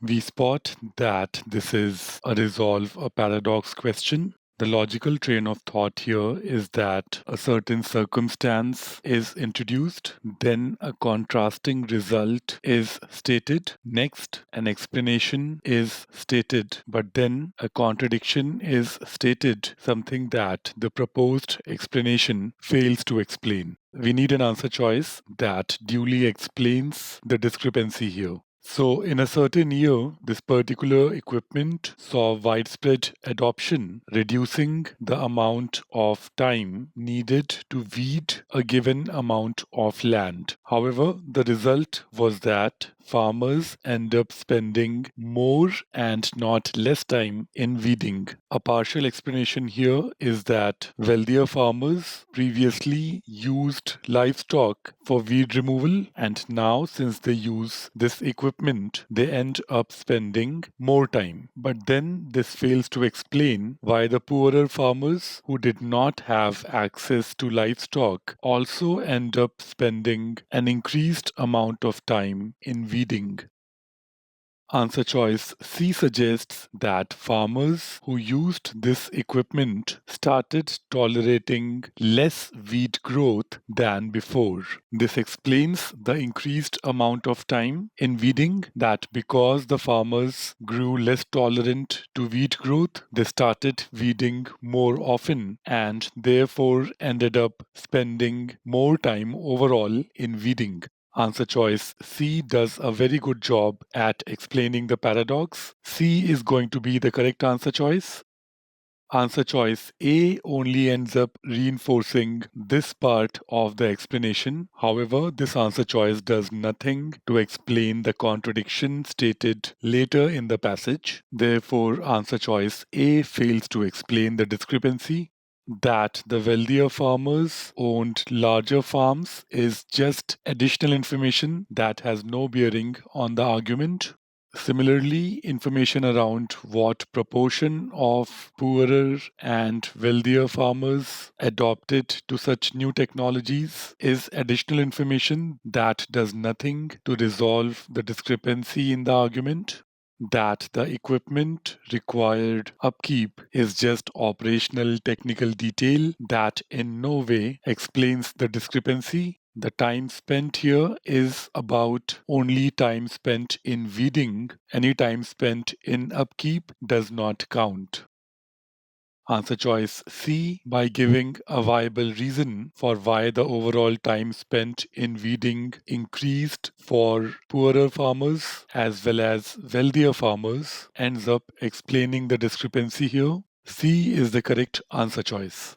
We spot that this is a resolve a paradox question. The logical train of thought here is that a certain circumstance is introduced, then a contrasting result is stated, next an explanation is stated, but then a contradiction is stated, something that the proposed explanation fails to explain. We need an answer choice that duly explains the discrepancy here. So, in a certain year, this particular equipment saw widespread adoption, reducing the amount of time needed to weed a given amount of land. However, the result was that farmers end up spending more and not less time in weeding. A partial explanation here is that wealthier farmers previously used livestock for weed removal, and now, since they use this equipment, they end up spending more time. But then this fails to explain why the poorer farmers who did not have access to livestock also end up spending an increased amount of time in weeding. Answer choice C suggests that farmers who used this equipment started tolerating less weed growth than before. This explains the increased amount of time in weeding, that because the farmers grew less tolerant to weed growth, they started weeding more often and therefore ended up spending more time overall in weeding. Answer choice C does a very good job at explaining the paradox. C is going to be the correct answer choice. Answer choice A only ends up reinforcing this part of the explanation. However, this answer choice does nothing to explain the contradiction stated later in the passage. Therefore, answer choice A fails to explain the discrepancy. That the wealthier farmers owned larger farms is just additional information that has no bearing on the argument. Similarly, information around what proportion of poorer and wealthier farmers adopted to such new technologies is additional information that does nothing to resolve the discrepancy in the argument. That the equipment required upkeep is just operational technical detail that in no way explains the discrepancy. The time spent here is about only time spent in weeding. Any time spent in upkeep does not count. Answer choice C by giving a viable reason for why the overall time spent in weeding increased for poorer farmers as well as wealthier farmers ends up explaining the discrepancy here. C is the correct answer choice.